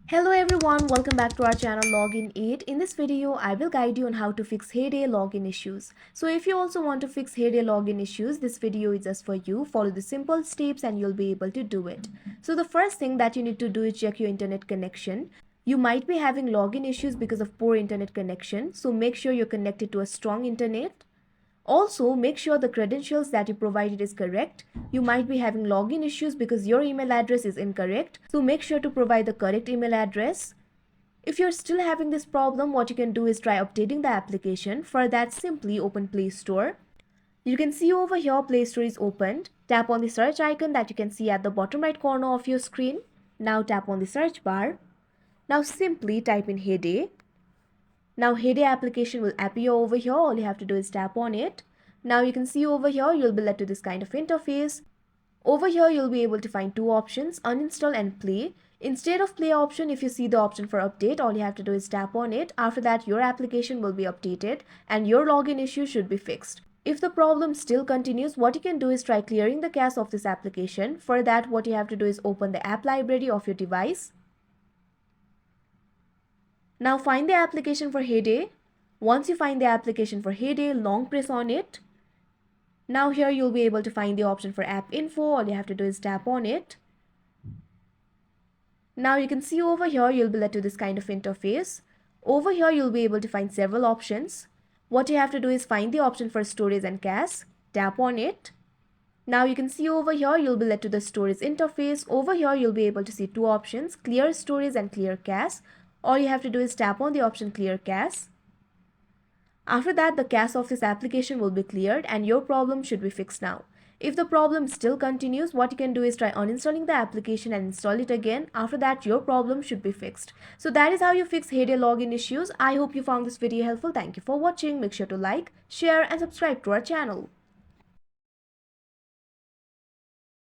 Hello everyone, welcome back to our channel Login 8. In this video, I will guide you on how to fix Heyday login issues. So if you also want to fix Heyday login issues, this video is just for you. Follow the simple steps and you'll be able to do it. So the first thing that you need to do is check your internet connection. You might be having login issues because of poor internet connection. So make sure you're connected to a strong internet. Also, make sure the credentials that you provided is correct. You might be having login issues because your email address is incorrect. So make sure to provide the correct email address. If you're still having this problem, what you can do is try updating the application. For that, simply open Play Store. You can see over here Play Store is opened. Tap on the search icon that you can see at the bottom right corner of your screen. Now tap on the search bar. Now simply type in Heyday. Now Heyday application will appear over here. All you have to do is tap on it. Now you can see over here you'll be led to this kind of interface. Over here you'll be able to find two options, uninstall and play. Instead of play option, if you see the option for update, all you have to do is tap on it. After that your application will be updated and your login issue should be fixed. If the problem still continues, what you can do is try clearing the cache of this application. For that, what you have to do is open the app library of your device. Now find the application for Heyday. Once you find the application for Heyday, long press on it. Now here you'll be able to find the option for app info. All you have to do is tap on it. Now you can see over here you'll be led to this kind of interface. Over here you'll be able to find several options. What you have to do is find the option for storage and cache. Tap on it. Now you can see over here you'll be led to the storage interface. Over here you'll be able to see two options, clear storage and clear cache. All you have to do is tap on the option clear cache. After that, the cache of this application will be cleared and your problem should be fixed now. If the problem still continues, what you can do is try uninstalling the application and install it again. After that, your problem should be fixed. So that is how you fix Heyday login issues. I hope you found this video helpful. Thank you for watching. Make sure to like, share and subscribe to our channel.